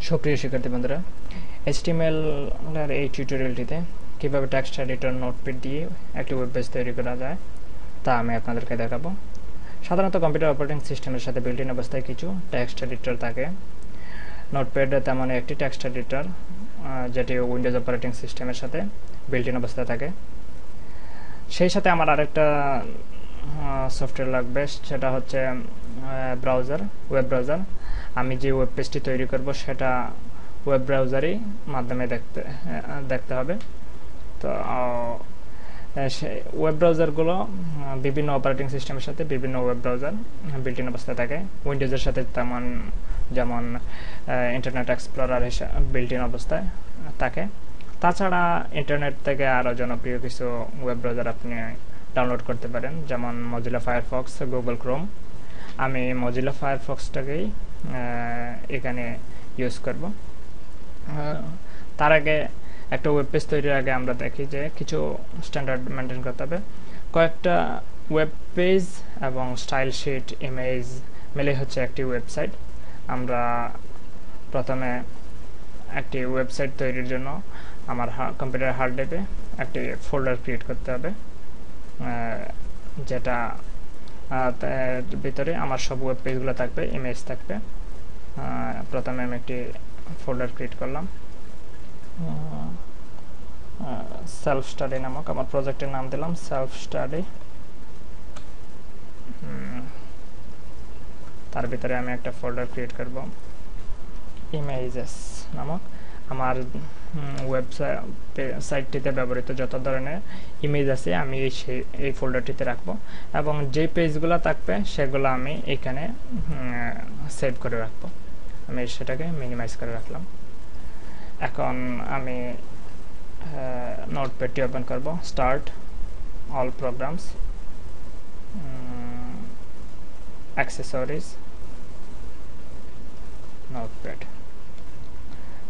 সুপ্রিয় শিক্ষার্থী বন্ধুরা, HTML এর এই টিউটোরিয়ালটিতে কিভাবে টেক্সট এডিটর নোটপ্যাড দিয়ে একটি ওয়েব পেজ তৈরি করা যায় তা আমি আপনাদেরকে দেখাবো। সাধারণত কম্পিউটার অপারেটিং সিস্টেমের সাথে বিল্ট ইন অবস্থায় কিছু টেক্সট এডিটর থাকে। নোটপ্যাড তেমন একটি টেক্সট এডিটর যেটি উইন্ডোজ অপারেটিং সিস্টেমের সাথে বিল্ট ইন অবস্থায় থাকে। সেই সাথে আমার আরেকটা সফটওয়্যার লাগবে, সেটা হচ্ছে ব্রাউজার, ওয়েব ব্রাউজার। আমি যে ওয়েব পেজটি তৈরি করব সেটা ওয়েব ব্রাউজারই মাধ্যমে দেখতে হবে। তো ওয়েব ব্রাউজারগুলো বিভিন্ন অপারেটিং সিস্টেমের সাথে বিভিন্ন ওয়েব ব্রাউজার বিল্ট ইন অবস্থায় থাকে। উইন্ডোজের সাথে যেমন ইন্টারনেট এক্সপ্লোরার বিল্ট ইন অবস্থায় থাকে। তাছাড়া ইন্টারনেট থেকে আরও জনপ্রিয় কিছু ওয়েব ব্রাউজার আপনি ডাউনলোড করতে পারেন, যেমন মজিলা ফায়ারফক্স, গুগল ক্রোম। আমি মজিলা ফায়ারফক্সটাকেই এখানে ইউজ করব। তার আগে একটা ওয়েব পেজ তৈরির আগে আমরা দেখি যে কিছু স্ট্যান্ডার্ড মেনটেন করতে হবে। কয়েকটা ওয়েব পেজ এবং স্টাইল শিট ইমেজ মিলে হচ্ছে একটি ওয়েবসাইট। আমরা প্রথমে একটি ওয়েবসাইট তৈরির জন্য আমার কম্পিউটার হার্ড ড্রাইভে একটি ফোল্ডার ক্রিয়েট করতে হবে, যেটা ভিতরে আমার সব ওয়েব পেজগুলো থাকবে, ইমেজ থাকবে। প্রথমে আমি একটি ফোল্ডার ক্রিয়েট করলাম, সেলফ স্টাডি নামক। আমার প্রজেক্টের নাম দিলাম সেলফ স্টাডি। তার ভিতরে আমি একটা ফোল্ডার ক্রিয়েট করব ইমেজেস নামক। আমার ওয়েবসাইটটিতে ব্যবহৃত যত ধরনের ইমেজ আছে আমি এই ফোল্ডারটিতে রাখবো, এবং যে পেজগুলো থাকবে সেগুলো আমি এখানে সেভ করে রাখবো। আমি সেটাকে মিনিমাইজ করে রাখলাম। এখন আমি নোটপ্যাডটি ওপেন করব, start, all programs, accessories, notepad.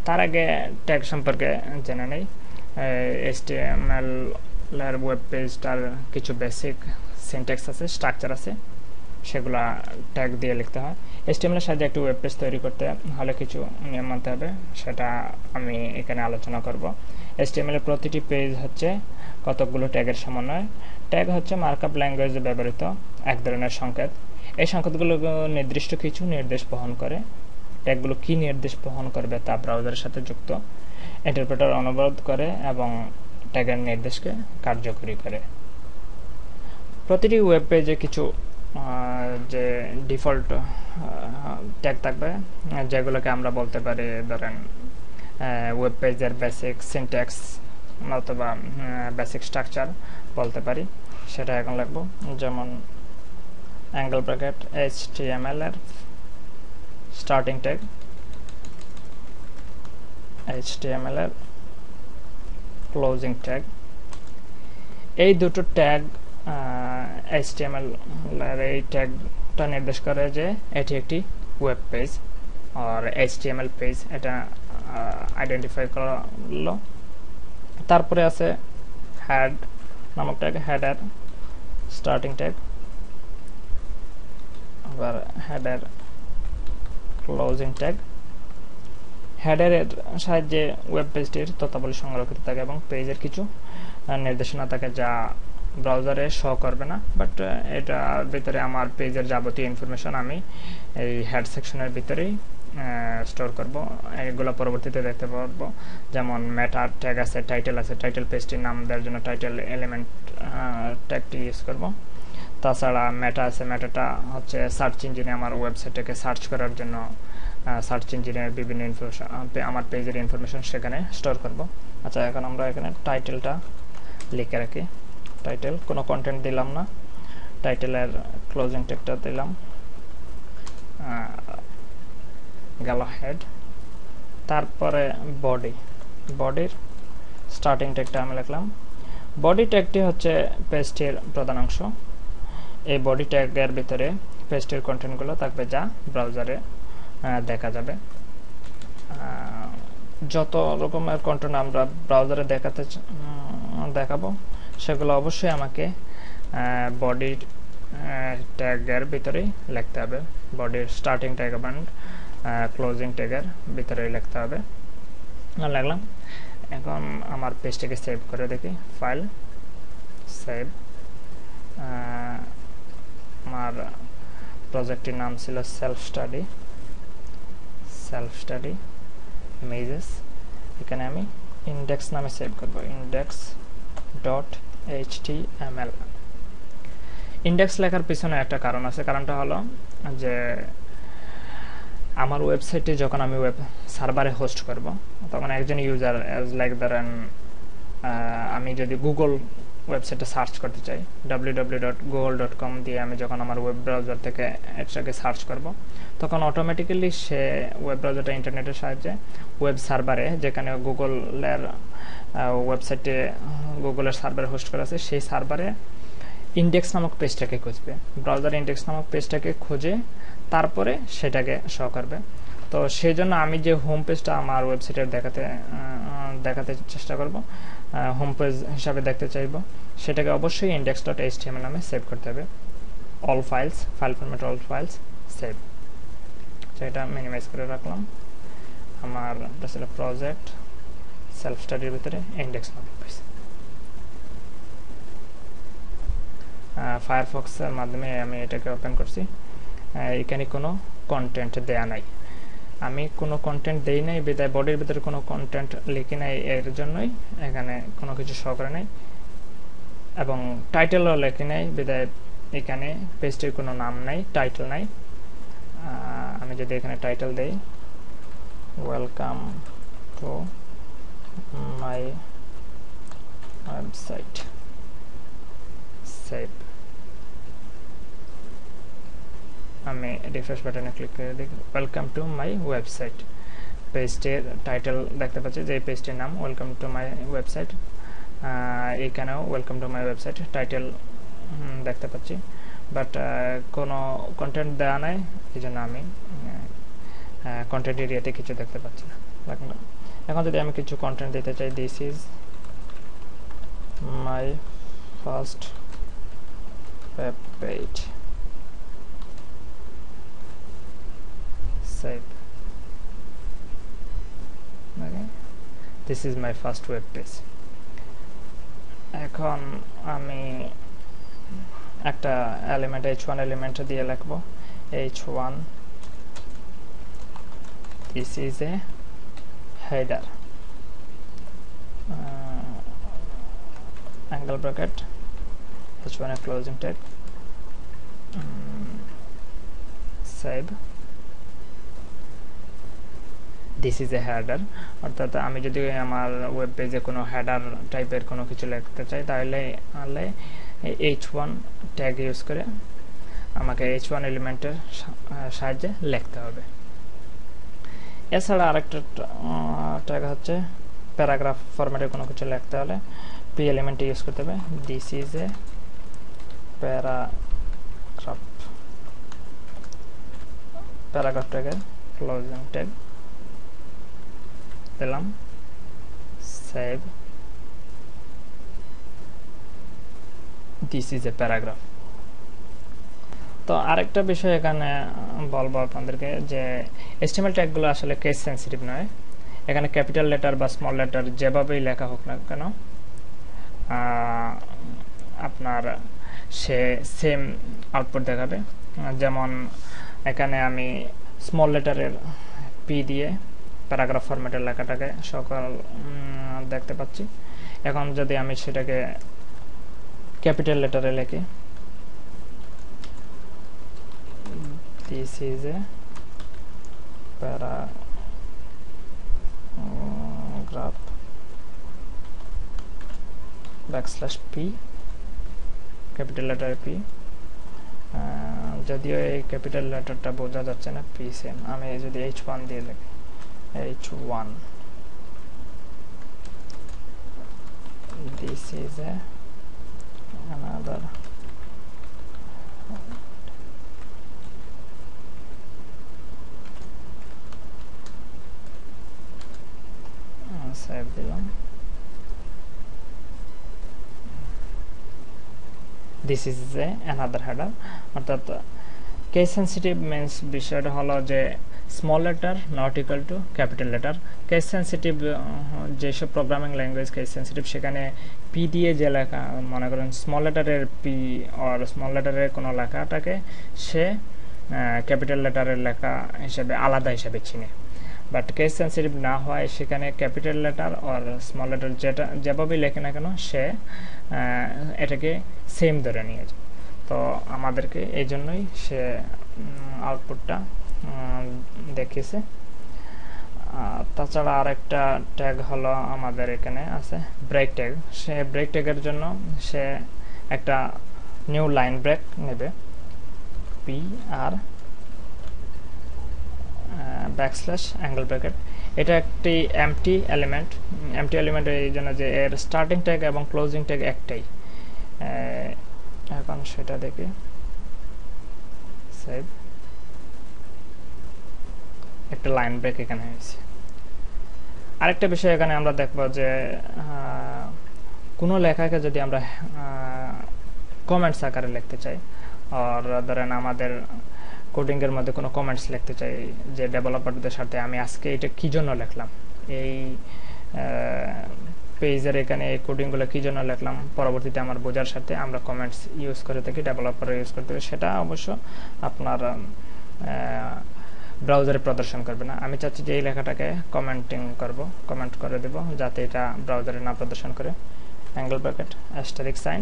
তার আগে ট্যাগ সম্পর্কে জেনে নেই। HTML এর ওয়েব পেজটার কিছু বেসিক সিনট্যাক্স আছে, স্ট্রাকচার আছে, সেগুলো ট্যাগ দিয়ে লিখতে হয়। HTML এর সাহায্যে একটি ওয়েব পেজ তৈরি করতে হলে কিছু নিয়ম মানতে হবে, সেটা আমি এখানে আলোচনা করব। HTML এর প্রতিটি পেজ হচ্ছে কতগুলো ট্যাগের সমন্বয়। ট্যাগ হচ্ছে মার্কআপ ল্যাঙ্গুয়েজে ব্যবহৃত এক ধরনের সংকেত। এই সংকেতগুলো নির্দিষ্ট কিছু নির্দেশ বহন করে। ট্যাগগুলো কি নির্দেশ বহন করবে তা ব্রাউজারের সাথে যুক্ত। ইন্টারপ্রেটার অনুবাদ করে এবং ট্যাগের নির্দেশকে কার্যকরী করে। প্রতিটি ওয়েব পেজে কিছু যে ডিফল্ট ট্যাগ থাকবে, যেগুলোকে আমরা বলতে পারি ধরেন ওয়েব পেজের বেসিক সিনট্যাক্স অথবা বেসিক স্ট্রাকচার বলতে পারি। সেটা এখন লিখবো, যেমন অ্যাঙ্গেল ব্র্যাকেট HTML এর স্টার্টিং ট্যাগ, HTML এর ক্লোজিং ট্যাগ। এই দুটো ট্যাগ HTML এর এই ট্যাগটা নির্দেশ করে যে এটি একটি ওয়েব পেজ আর HTML পেজ, এটা আইডেন্টিফাই করলো। তারপরে আছে হেড নামক ট্যাগ, হেডার স্টার্টিং ট্যাগ, আবার হেডার ক্লোজিং ট্যাগ। হেডারের সাহায্যে ওয়েব পেজটির তথ্যাবলী সংরক্ষিত থাকে এবং পেজের কিছু নির্দেশনা থাকে যা ব্রাউজারে শো করবে না, বাট এটার ভিতরে আমার পেজের যাবতীয় ইনফরমেশন আমি এই হেড সেকশনের ভিতরেই স্টোর করব। এগুলো পরবর্তীতে দেখতে পারবো, যেমন মেটা ট্যাগ আছে, টাইটেল আছে, টাইটেল পেজটির নাম দেওয়ার জন্য টাইটেল এলিমেন্ট ট্যাগটি ইউজ করব। তাছাড়া মেটা আছে, মেটাটা হচ্ছে সার্চ ইঞ্জিনে আমার ওয়েবসাইটটাকে সার্চ করার জন্য সার্চ ইঞ্জিনের বিভিন্ন ইনফরমেশন, আমার পেজের ইনফরমেশন সেখানে স্টোর করব। আচ্ছা, এখন আমরা এখানে টাইটেলটা লিখে রাখি। টাইটেল, কোনো কন্টেন্ট দিলাম না, টাইটেলের ক্লোজিং ট্যাগটা দিলাম, গেল হেড। তারপরে বডি, বডির স্টার্টিং ট্যাগটা আমি লিখলাম। বডি ট্যাগটি হচ্ছে পেজটির প্রধান অংশ। এই বডি ট্যাগের ভিতরে পেজটির কন্টেন্টগুলো থাকবে যা ব্রাউজারে দেখা যাবে। যত রকমের কন্টেন্ট আমরা ব্রাউজারে দেখাবো সেগুলো অবশ্যই আমাকে বডির ট্যাগের ভিতরেই লিখতে হবে। বডির স্টার্টিং ট্যাগ এবং ক্লোজিং ট্যাগের ভিতরে লিখতে হবে। লাগলাম। এখন আমার পেজটাকে সেভ করে দেখি, ফাইল সেভ। আমার প্রজেক্টটির নাম ছিল সেলফ স্টাডি ইমেজেস। এখানে আমি ইন্ডেক্স নামে সেভ করব, index.html। ইন্ডেক্স লেখার পিছনে একটা কারণ আছে। কারণটা হলো যে আমার ওয়েবসাইটে যখন আমি ওয়েব সার্ভারে হোস্ট করব, তখন একজন ইউজার লাইক ধরেন আমি যদি গুগল ওয়েবসাইটে সার্চ করতে চাই, www.google.com দিয়ে আমি যখন আমার ওয়েব ব্রাউজার থেকে এটাকে সার্চ করব, তখন অটোমেটিক্যালি সে ওয়েব ব্রাউজারটা ইন্টারনেটের সাহায্যে ওয়েব সার্ভারে, যেখানে গুগলের ওয়েবসাইটে গুগলের সার্ভারে হোস্ট করা আছে, সেই সার্ভারে ইন্ডেক্স নামক পেজটাকে খুঁজবে। ব্রাউজার ইন্ডেক্স নামক পেজটাকে খুঁজে তারপরে সেটাকে শো করবে। তো সেই জন্য আমি যে হোম পেজটা আমার ওয়েবসাইটে দেখাতে চেষ্টা করব, হোম পেজ হিসাবে দেখতে চাইব, সেটাকে অবশ্যই index.html নামে সেভ করতে হবে। All files, file format all files save. সেটা মিনিমাইজ করে রাখলাম। আমার প্রজেক্ট সেলফ স্টাডির ভিতরে ইন্ডেক্স নামক পেজ। ফায়ারফক্সের মাধ্যমে আমি এটাকে ওপেন করছি। এখানে কোনো কন্টেন্ট দেয়া নাই, আমি কোনো কন্টেন্ট দেই নাই বিদায় বডির ভিতরে কোনো কন্টেন্ট লিখি নাই, এর জন্যই এখানে কোনো কিছু শো করে নাই, এবং টাইটেলও লিখি নাই বিদায় এখানে পেজটির কোনো নাম নাই, টাইটেল নাই। আমি যদি এখানে টাইটেল দেই, welcome to my website, save. আমি রিফ্রেশ বাটনে ক্লিক করে দেখি ওয়েলকাম টু মাই ওয়েবসাইট। পেজটির টাইটেল দেখতে পাচ্ছি যে এই পেজটির নাম ওয়েলকাম টু মাই ওয়েবসাইট। এইখানেও welcome to my website title দেখতে পাচ্ছি, বাট কোনো কন্টেন্ট দেওয়া নাই, এই জন্য আমি কন্টেন্ট এরিয়াতে কিছু দেখতে পাচ্ছি না। এখন যদি আমি কিছু কন্টেন্ট দিতে চাই, this is my first web page, save. Okay, this is my first web page. এখন আমি একটা এলিমেন্ট h1 এলিমেন্ট দিয়ে লিখব h1, this is a header, angle bracket, h1 a closing tag, save. This is A header. অর্থাৎ আমি যদি আমার web পেজে কোনো হেডার টাইপের কোনো কিছু লিখতে চাই, তাহলে h1 ট্যাগ ইউজ করে আমাকে h1 এলিমেন্টের সাহায্যে লিখতে হবে। এছাড়া আরেকটা ট্যাগ হচ্ছে প্যারাগ্রাফ ফরম্যাটে কোনো কিছু লিখতে হলে p এলিমেন্ট ইউজ করতে হবে। দিস ইজ এ প্যারাগ্রাফ ট্যাগের ক্লোজিং ট্যাগ দিলাম, save. This is a paragraph. তো আরেকটা বিষয় এখানে বলবো আপনাদেরকে যে HTML ট্যাগগুলো আসলে কেস সেন্সিটিভ নয়। এখানে ক্যাপিটাল লেটার বা স্মল লেটার যেভাবেই লেখা হোক না কেন, আপনার সে সেম আউটপুট দেখাবে। যেমন এখানে আমি স্মল লেটারের P দিয়ে প্যারাগ্রাফ ফরম্যাটের লেখাটাকে সকল দেখতে পাচ্ছি। এখন যদি আমি সেটাকে ক্যাপিটাল লেটারে লিখি, this is a paragraph \p, capital letter P, যদিও এই ক্যাপিটাল লেটারটা বোঝা যাচ্ছে না, P সেম। আমি যদি h1 দিয়ে লিখি, h1, this is another save দিলাম। this is another header। অর্থাৎ কেস সেন্সিটিভ মিন্স বিষয়টা হলো যে small later not equal to capital letter. Case sensitive যেসব প্রোগ্রামিং ল্যাঙ্গুয়েজ কেস সেন্সিটিভ, সেখানে পি দিয়ে যে লেখা, মনে করেন স্মল লেটারের পি আর স্মল লেটারের কোনো লেখাটাকে সে ক্যাপিটাল লেটারের লেখা হিসেবে আলাদা হিসেবে চিনে। বাট কেস সেন্সিটিভ না হয় সেখানে ক্যাপিটাল লেটার আর স্মল লেটার যেটা যেভাবেই লেখে না কেন সে এটাকে সেম ধরে নিয়ে যায়। তো আমাদেরকে এই জন্যই সে আউটপুটটা দেখিয়েছে। তাছাড়া আরেকটা ট্যাগ হলো আমাদের এখানে আছে ব্রেক ট্যাগ। সে ব্রেক ট্যাগের জন্য সে একটা নিউ লাইন ব্রেক নেবে, P R backslash angle bracket. এটা একটি এমটি এলিমেন্ট এই জন্য যে এর স্টার্টিং ট্যাগ এবং ক্লোজিং ট্যাগ একটাই। এখন সেটা দেখি, সেভ, একটা লাইন ব্রেক এখানে হয়েছে। আরেকটা বিষয় এখানে আমরা দেখব যে কোনো লেখাকে যদি আমরা কমেন্টস আকারে লিখতে চাই, আর ধরেন আমাদের কোডিং এর মধ্যে কোনো কমেন্টস লিখতে চাই যে ডেভেলপারদের সাথে আমি আজকে এটা কি জন্য লিখলাম, এই পেজের এখানে এই কোডিংগুলো কি জন্য লিখলাম, পরবর্তীতে আমার বোঝার সাথে আমরা কমেন্টস ইউজ করে থাকি, ডেভেলপার ইউজ করতে হবে। সেটা অবশ্য আপনার ব্রাউজারে প্রদর্শন করবে না। আমি চাচ্ছি যে এই লেখাটাকে কমেন্ট করে দেব যাতে এটা ব্রাউজারে না প্রদর্শন করে। অ্যাঙ্গেল ব্র্যাকেট অ্যাস্টারিক সাইন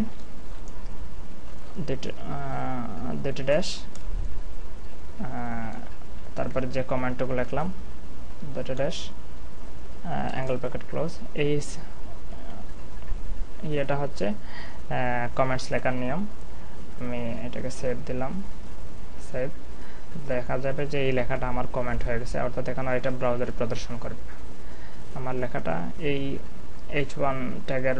দুটো ড্যাশ, তারপরে যে কমেন্টটুকু লিখলাম দুটো ড্যাশ, অ্যাঙ্গেল ব্র্যাকেট ক্লোজ। এই এটা হচ্ছে কমেন্টস লেখার নিয়ম। আমি এটাকে সেভ দিলাম, সেভ। দেখা যাবে যে এই লেখাটা আমার কমেন্ট হয়ে গেছে, অর্থাৎ এখন এটা ব্রাউজারে প্রদর্শন করবে। আমার লেখাটা এই h1 ট্যাগের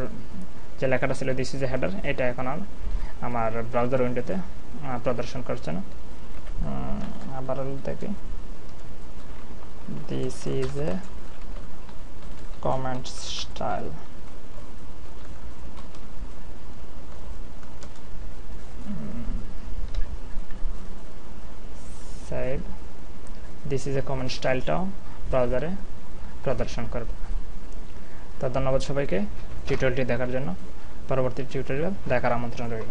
যে লেখাটা ছিল দিস ইজ এ হেডার, এটা এখন আর আমার ব্রাউজার উইন্ডোতে প্রদর্শন করছে না। আবার দেখি, this is a comment style, save. This is a comment স্টাইলটাও ব্রাউজারে প্রদর্শন করবে। তো ধন্যবাদ সবাইকে টিউটোরিয়ালটি দেখার জন্য। পরবর্তী টিউটোরিয়াল দেখার আমন্ত্রণ রইল।